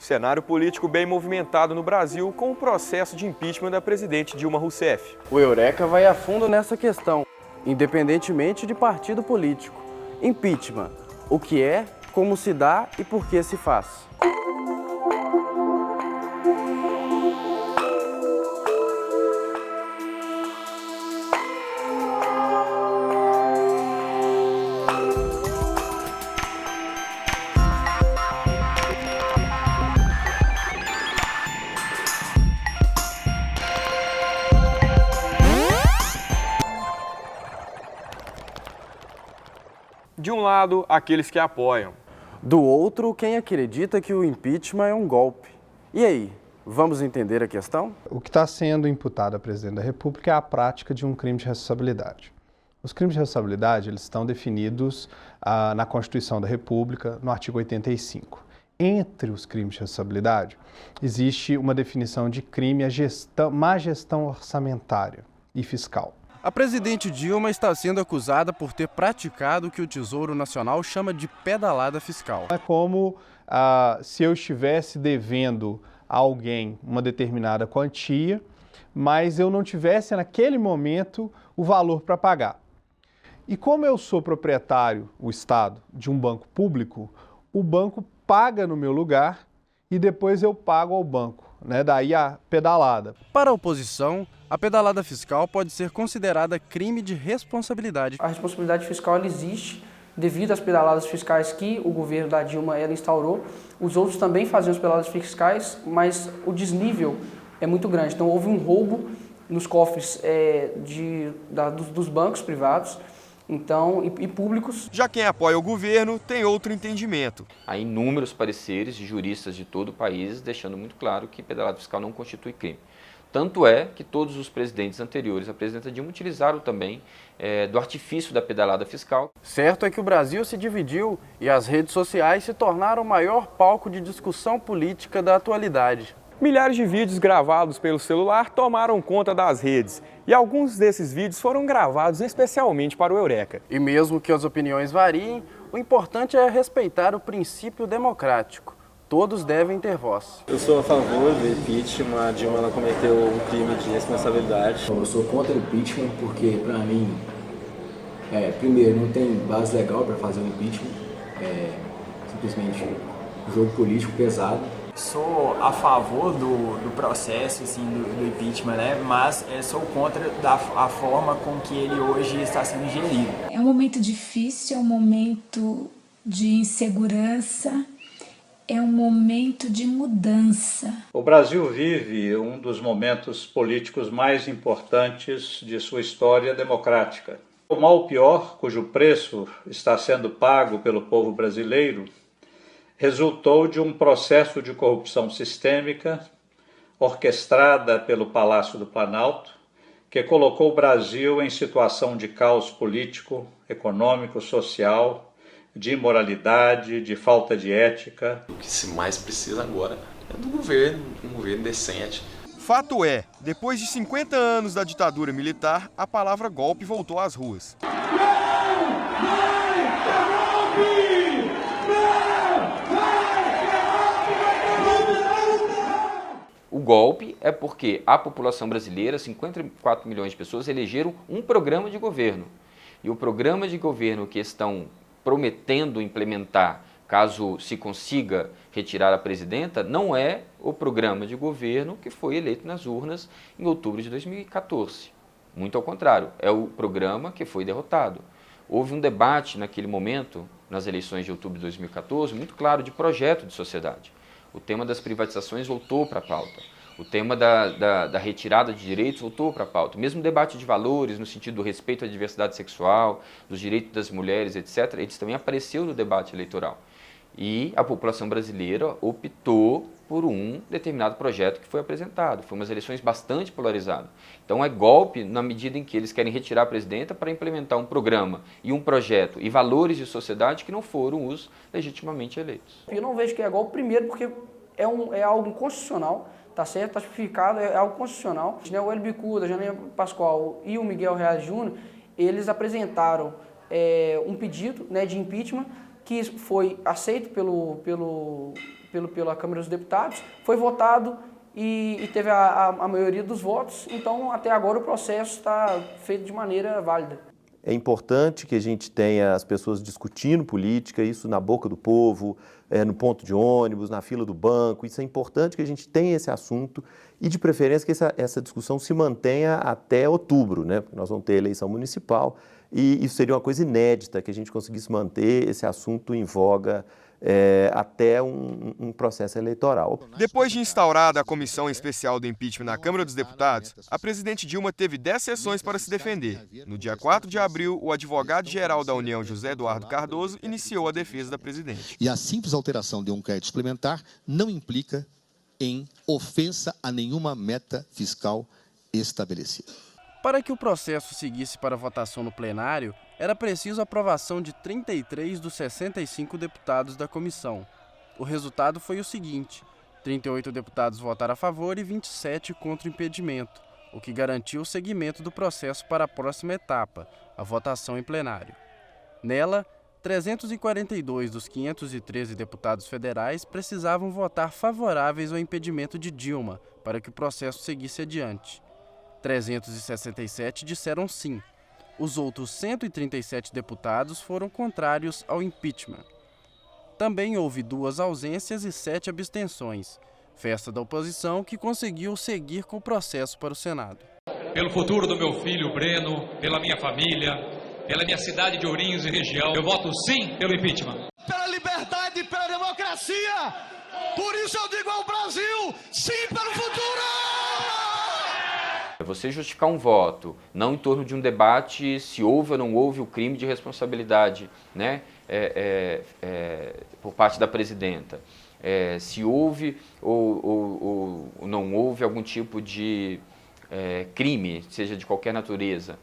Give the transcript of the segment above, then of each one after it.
Cenário político bem movimentado no Brasil com o processo de impeachment da presidente Dilma Rousseff. O Eureka vai a fundo nessa questão, independentemente de partido político. Impeachment, o que é, como se dá e por que se faz. De um lado, aqueles que apoiam. Do outro, quem acredita que o impeachment é um golpe. E aí, vamos entender a questão? O que está sendo imputado à presidente da República é a prática de um crime de responsabilidade. Os crimes de responsabilidade eles estão definidos na Constituição da República, no artigo 85. Entre os crimes de responsabilidade, existe uma definição de crime má gestão orçamentária e fiscal. A presidente Dilma está sendo acusada por ter praticado o que o Tesouro Nacional chama de pedalada fiscal. É como se eu estivesse devendo a alguém uma determinada quantia, mas eu não tivesse naquele momento o valor para pagar. E como eu sou proprietário, o Estado, de um banco público, o banco paga no meu lugar e depois eu pago ao banco. Daí a pedalada. Para a oposição, a pedalada fiscal pode ser considerada crime de responsabilidade. A responsabilidade fiscal ela existe devido às pedaladas fiscais que o governo da Dilma ela instaurou. Os outros também faziam as pedaladas fiscais, mas o desnível é muito grande. Então houve um roubo nos cofres dos bancos privados e públicos. Já quem apoia o governo tem outro entendimento. Há inúmeros pareceres de juristas de todo o país deixando muito claro que pedalada fiscal não constitui crime. Tanto é que todos os presidentes anteriores à presidenta Dilma utilizaram também do artifício da pedalada fiscal. Certo é que o Brasil se dividiu e as redes sociais se tornaram o maior palco de discussão política da atualidade. Milhares de vídeos gravados pelo celular tomaram conta das redes e alguns desses vídeos foram gravados especialmente para o Eureka. E mesmo que as opiniões variem, o importante é respeitar o princípio democrático. Todos devem ter voz. Eu sou a favor do impeachment, a Dilma ela cometeu um crime de responsabilidade. Eu sou contra o impeachment porque, para mim, primeiro, não tem base legal para fazer um impeachment, simplesmente um jogo político pesado. Sou a favor do processo assim, do impeachment, mas sou contra a forma com que ele hoje está sendo gerido. É um momento difícil, é um momento de insegurança, é um momento de mudança. O Brasil vive um dos momentos políticos mais importantes de sua história democrática. O mal pior, cujo preço está sendo pago pelo povo brasileiro, resultou de um processo de corrupção sistêmica orquestrada pelo Palácio do Planalto, que colocou o Brasil em situação de caos político, econômico, social, de imoralidade, de falta de ética. O que se mais precisa agora é do governo, um governo decente. Fato é, depois de 50 anos da ditadura militar, a palavra golpe voltou às ruas. O golpe é porque a população brasileira, 54 milhões de pessoas, elegeram um programa de governo. E o programa de governo que estão prometendo implementar, caso se consiga retirar a presidenta, não é o programa de governo que foi eleito nas urnas em outubro de 2014. Muito ao contrário, é o programa que foi derrotado. Houve um debate naquele momento, nas eleições de outubro de 2014, muito claro de projeto de sociedade. O tema das privatizações voltou para a pauta. O tema da retirada de direitos voltou para a pauta. Mesmo o debate de valores, no sentido do respeito à diversidade sexual, dos direitos das mulheres, etc., eles também apareceu no debate eleitoral. E a população brasileira optou por um determinado projeto que foi apresentado. Foi umas eleições bastante polarizadas. Então é golpe na medida em que eles querem retirar a presidenta para implementar um programa e um projeto e valores de sociedade que não foram os legitimamente eleitos. Eu não vejo que é golpe, primeiro porque é algo inconstitucional, tá certo? Está justificado, é algo constitucional. O Hélio Bicuda, a Janaína Pascoal e o Miguel Reale Júnior, eles apresentaram um pedido de impeachment que foi aceito pelo pela Câmara dos Deputados, foi votado e teve a maioria dos votos, então até agora o processo está feito de maneira válida. É importante que a gente tenha as pessoas discutindo política, isso na boca do povo, no ponto de ônibus, na fila do banco. Isso é importante que a gente tenha esse assunto e, de preferência, que essa discussão se mantenha até outubro, né? Porque nós vamos ter eleição municipal e isso seria uma coisa inédita, que a gente conseguisse manter esse assunto em voga até um processo eleitoral. Depois de instaurada a comissão especial do impeachment na Câmara dos Deputados, a presidente Dilma teve 10 sessões para se defender. No dia 4 de abril, o advogado-geral da União, José Eduardo Cardoso, iniciou a defesa da presidente. E a simples alteração de um crédito suplementar não implica em ofensa a nenhuma meta fiscal estabelecida. Para que o processo seguisse para votação no plenário, era preciso a aprovação de 33 dos 65 deputados da comissão. O resultado foi o seguinte: 38 deputados votaram a favor e 27 contra o impedimento, o que garantiu o seguimento do processo para a próxima etapa, a votação em plenário. Nela, 342 dos 513 deputados federais precisavam votar favoráveis ao impedimento de Dilma para que o processo seguisse adiante. 367 disseram sim. Os outros 137 deputados foram contrários ao impeachment. Também houve 2 ausências e 7 abstenções. Festa da oposição que conseguiu seguir com o processo para o Senado. Pelo futuro do meu filho Breno, pela minha família, pela minha cidade de Ourinhos e região, eu voto sim pelo impeachment. Pela liberdade e pela democracia. Por isso eu digo ao Brasil, sim pelo futuro! Você justificar um voto, não em torno de um debate se houve ou não houve o crime de responsabilidade, né, por parte da presidenta, se houve ou não houve algum tipo de crime, seja de qualquer natureza,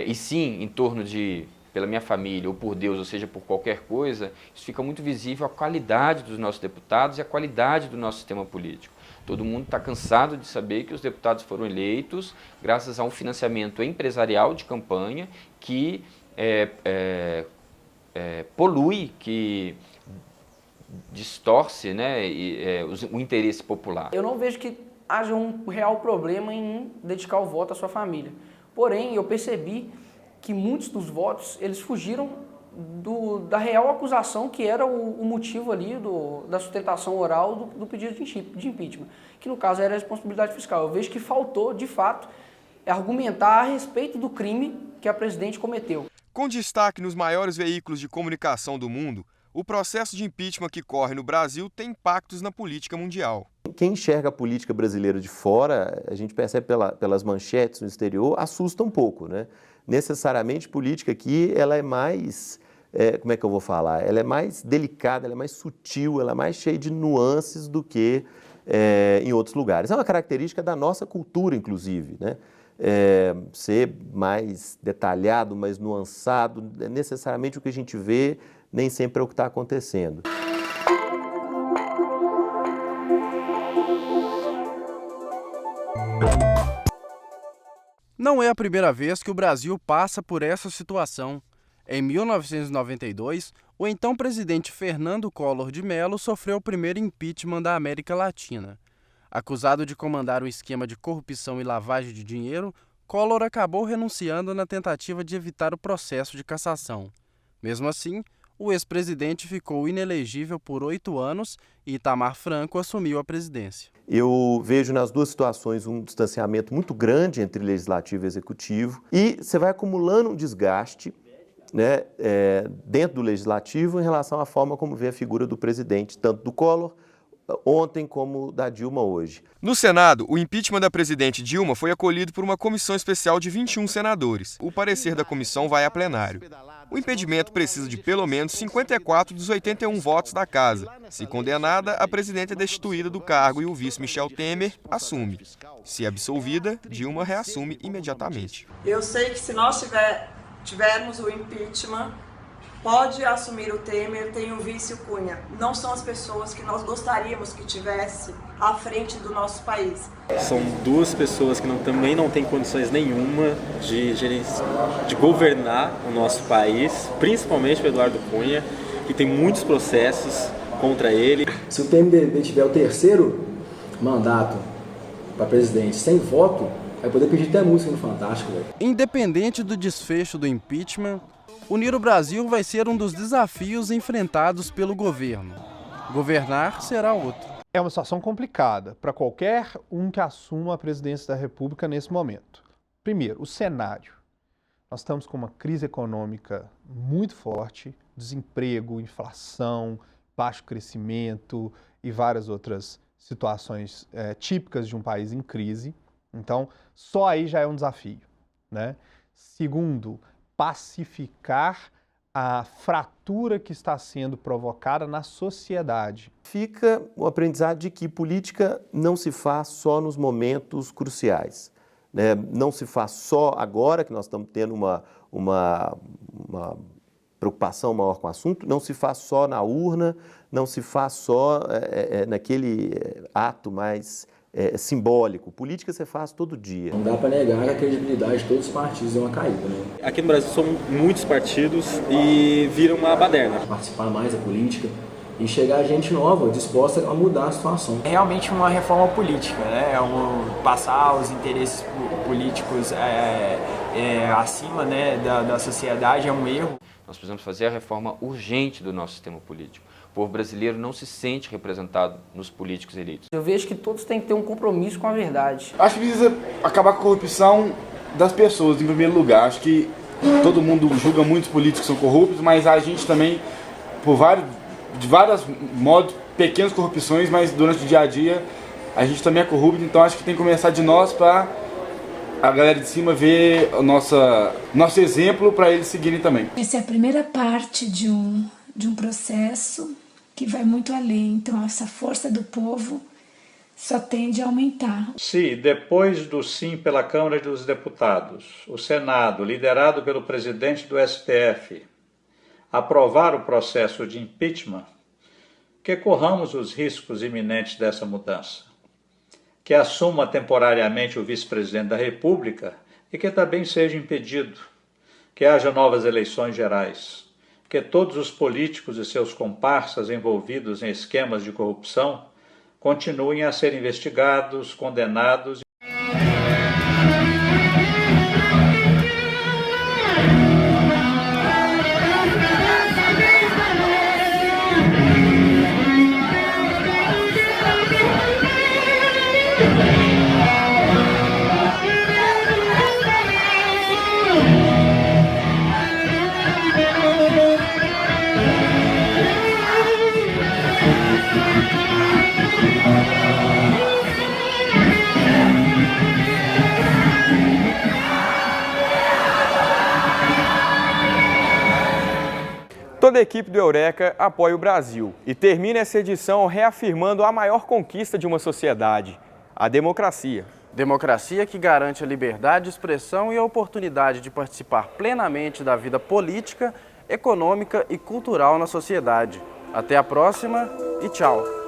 e sim em torno de, pela minha família ou por Deus, ou seja, por qualquer coisa, isso fica muito visível a qualidade dos nossos deputados e a qualidade do nosso sistema político. Todo mundo está cansado de saber que os deputados foram eleitos graças a um financiamento empresarial de campanha que polui, que distorce, né, o interesse popular. Eu não vejo que haja um real problema em dedicar o voto à sua família. Porém, eu percebi que muitos dos votos eles fugiram da real acusação que era o motivo ali da sustentação oral do pedido de impeachment, que no caso era a responsabilidade fiscal. Eu vejo que faltou, de fato, argumentar a respeito do crime que a presidente cometeu. Com destaque nos maiores veículos de comunicação do mundo, o processo de impeachment que corre no Brasil tem impactos na política mundial. Quem enxerga a política brasileira de fora, a gente percebe pelas manchetes no exterior, assusta um pouco, né? Necessariamente, política aqui, ela é mais, como é que eu vou falar? Ela é mais delicada, ela é mais sutil, ela é mais cheia de nuances do que em outros lugares. É uma característica da nossa cultura, inclusive, né? Ser mais detalhado, mais nuançado, necessariamente o que a gente vê nem sempre é o que está acontecendo. Não é a primeira vez que o Brasil passa por essa situação. Em 1992, o então presidente Fernando Collor de Mello sofreu o primeiro impeachment da América Latina. Acusado de comandar um esquema de corrupção e lavagem de dinheiro, Collor acabou renunciando na tentativa de evitar o processo de cassação. Mesmo assim, o ex-presidente ficou inelegível por 8 anos e Itamar Franco assumiu a presidência. Eu vejo nas duas situações um distanciamento muito grande entre legislativo e executivo e você vai acumulando um desgaste, né, dentro do legislativo em relação à forma como vê a figura do presidente, tanto do Collor ontem como da Dilma hoje. No Senado, o impeachment da presidente Dilma foi acolhido por uma comissão especial de 21 senadores. O parecer da comissão vai a plenário. O impedimento precisa de pelo menos 54 dos 81 votos da Casa. Se condenada, a presidenta é destituída do cargo e o vice Michel Temer assume. Se absolvida, Dilma reassume imediatamente. Eu sei que se nós tivermos o impeachment, pode assumir o Temer, tem o vice Cunha. Não são as pessoas que nós gostaríamos que tivesse à frente do nosso país. São duas pessoas que também não têm condições nenhuma de governar o nosso país, principalmente o Eduardo Cunha, que tem muitos processos contra ele. Se o PMDB tiver o terceiro mandato para presidente sem voto, vai poder pedir até música no Fantástico, velho. Independente do desfecho do impeachment, unir o Brasil vai ser um dos desafios enfrentados pelo governo. Governar será outro. É uma situação complicada para qualquer um que assuma a presidência da República nesse momento. Primeiro, o cenário. Nós estamos com uma crise econômica muito forte, desemprego, inflação, baixo crescimento e várias outras situações típicas de um país em crise. Então, só aí já é um desafio, né? Segundo, pacificar a fratura que está sendo provocada na sociedade. Fica o aprendizado de que política não se faz só nos momentos cruciais, né? Não se faz só agora que nós estamos tendo uma preocupação maior com o assunto, não se faz só na urna, não se faz só naquele ato mais simbólico. Política você faz todo dia. Não dá para negar que a credibilidade de todos os partidos é uma caída, né? Aqui no Brasil são muitos partidos e vira uma baderna. Participar mais da política e chegar gente nova, disposta a mudar a situação. É realmente uma reforma política, né? Passar os interesses políticos acima, né, da sociedade é um erro. Nós precisamos fazer a reforma urgente do nosso sistema político. O povo brasileiro não se sente representado nos políticos eleitos. Eu vejo que todos têm que ter um compromisso com a verdade. Acho que precisa acabar com a corrupção das pessoas, em primeiro lugar. Acho que todo mundo julga muitos políticos que são corruptos, mas a gente também, de vários modos, pequenas corrupções, mas durante o dia a dia, a gente também é corrupto. Então acho que tem que começar de nós para a galera de cima ver o nosso exemplo para eles seguirem também. Essa é a primeira parte de um processo que vai muito além. Então, essa força do povo só tende a aumentar. Se, depois do sim pela Câmara dos Deputados, o Senado, liderado pelo presidente do STF, aprovar o processo de impeachment, que corramos os riscos iminentes dessa mudança, que assuma temporariamente o vice-presidente da República e que também seja impedido, que haja novas eleições gerais, que todos os políticos e seus comparsas envolvidos em esquemas de corrupção continuem a ser investigados, condenados. Toda a equipe do Eureka apoia o Brasil e termina essa edição reafirmando a maior conquista de uma sociedade, a democracia. Democracia que garante a liberdade de expressão e a oportunidade de participar plenamente da vida política, econômica e cultural na sociedade. Até a próxima e tchau!